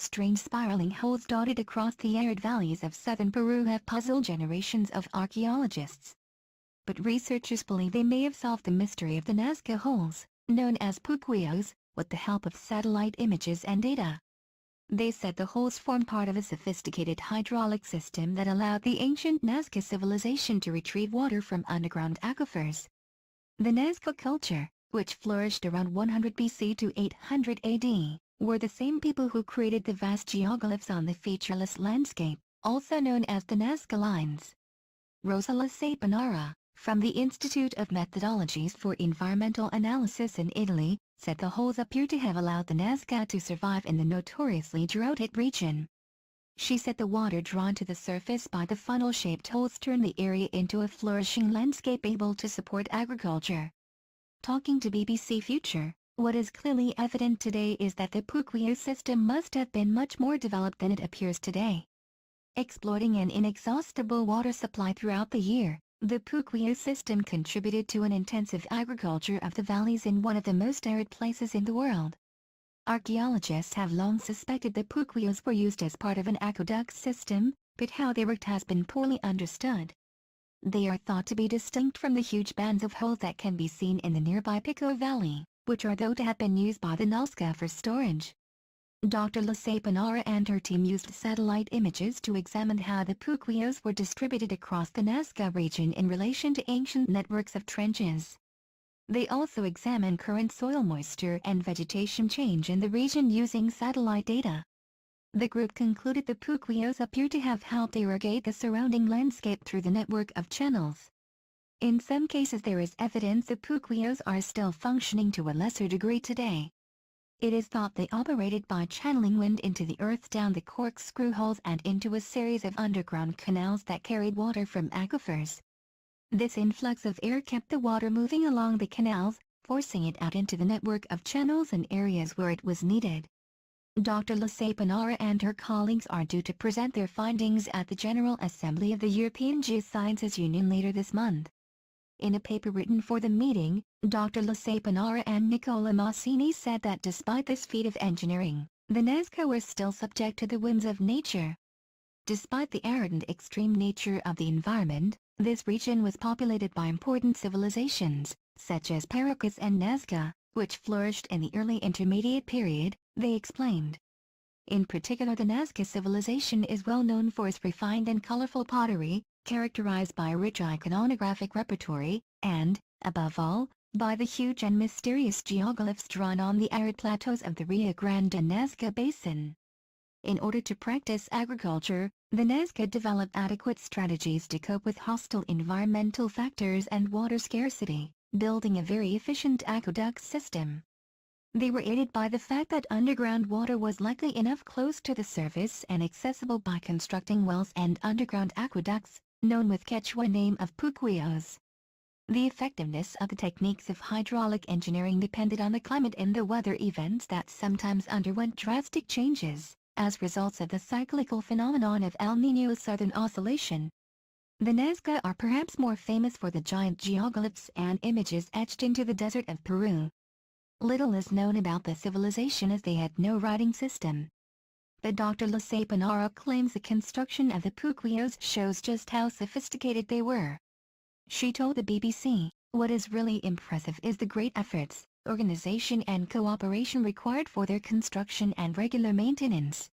strange spiraling holes dotted across the arid valleys of southern Peru have puzzled generations of archaeologists. But researchers believe they may have solved the mystery of the Nazca holes, known as puquillos, with the help of satellite images and data. They said the holes form part of a sophisticated hydraulic system that allowed the ancient Nazca civilization to retrieve water from underground aquifers. The Nazca culture, which flourished around 100 BC to 800 AD, were the same people who created the vast geoglyphs on the featureless landscape, also known as the Nazca Lines. Rosa Lasapanara, from the Institute of Methodologies for Environmental Analysis in Italy, said the holes appear to have allowed the Nazca to survive in the notoriously drought-hit region. She said the water drawn to the surface by the funnel-shaped holes turned the area into a flourishing landscape able to support agriculture. Talking to BBC Future, what is clearly evident today is that the puquillo system must have been much more developed than it appears today. Exploiting an inexhaustible water supply throughout the year, the puquillo system contributed to an intensive agriculture of the valleys in one of the most arid places in the world. Archaeologists have long suspected the puquillos were used as part of an aqueduct system, but how they worked has been poorly understood. They are thought to be distinct from the huge bands of holes that can be seen in the nearby Pico Valley, which are thought to have been used by the Nazca for storage. Dr. Lasapanara and her team used satellite images to examine how the puquillos were distributed across the Nazca region in relation to ancient networks of trenches. They also examined current soil moisture and vegetation change in the region using satellite data. The group concluded the puquillos appear to have helped irrigate the surrounding landscape through the network of channels. In some cases there is evidence the puquillos are still functioning to a lesser degree today. It is thought they operated by channeling wind into the earth down the corkscrew holes and into a series of underground canals that carried water from aquifers. This influx of air kept the water moving along the canals, forcing it out into the network of channels in areas where it was needed. Dr. Lasapanara and her colleagues are due to present their findings at the General Assembly of the European Geosciences Union later this month. In a paper written for the meeting, Dr. Lasapanara and Nicola Massini said that despite this feat of engineering, the Nazca were still subject to the whims of nature. Despite the arid and extreme nature of the environment, this region was populated by important civilizations, such as Paracas and Nazca, which flourished in the early intermediate period, they explained. In particular, the Nazca civilization is well known for its refined and colorful pottery, characterized by a rich iconographic repertoire, and, above all, by the huge and mysterious geoglyphs drawn on the arid plateaus of the Rio Grande Nazca Basin. In order to practice agriculture, the Nazca developed adequate strategies to cope with hostile environmental factors and water scarcity, building a very efficient aqueduct system. They were aided by the fact that underground water was likely enough close to the surface and accessible by constructing wells and underground aqueducts, known with Quechua name of puquillos. The effectiveness of the techniques of hydraulic engineering depended on the climate and the weather events that sometimes underwent drastic changes, as results of the cyclical phenomenon of El Niño Southern Oscillation. The Nazca are perhaps more famous for the giant geoglyphs and images etched into the desert of Peru. Little is known about the civilization as they had no writing system. But Dr. Lasapanara claims the construction of the puquillos shows just how sophisticated they were. She told the BBC, "What is really impressive is the great efforts, organization and cooperation required for their construction and regular maintenance.